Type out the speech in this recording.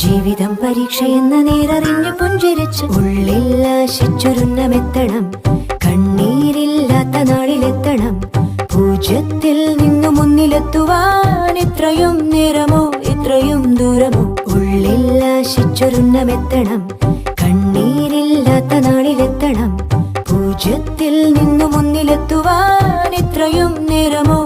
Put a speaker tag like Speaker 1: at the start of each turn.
Speaker 1: ജീവിതം പരീക്ഷയെന്ന നേരറിഞ്ഞു പുഞ്ചിരിച്ച് ഉള്ളിൽ ആശിച്ചൊരുന്നമെത്തണം. കണ്ണീരില്ലാത്ത നാളിലെത്തണം. പൂജ്യത്തിൽ നിന്നു മുന്നിലെത്തുവാൻ ഇത്രയും നേരമോ ഇത്രയും ദൂരമോ? ഉള്ളിൽ ആശിച്ചൊരുന്നമെത്തണം. കണ്ണീരില്ലാത്ത നാളിലെത്തണം. പൂജ്യത്തിൽ നിന്നു മുന്നിലെത്തുവാൻ ഇത്രയും നേരമോ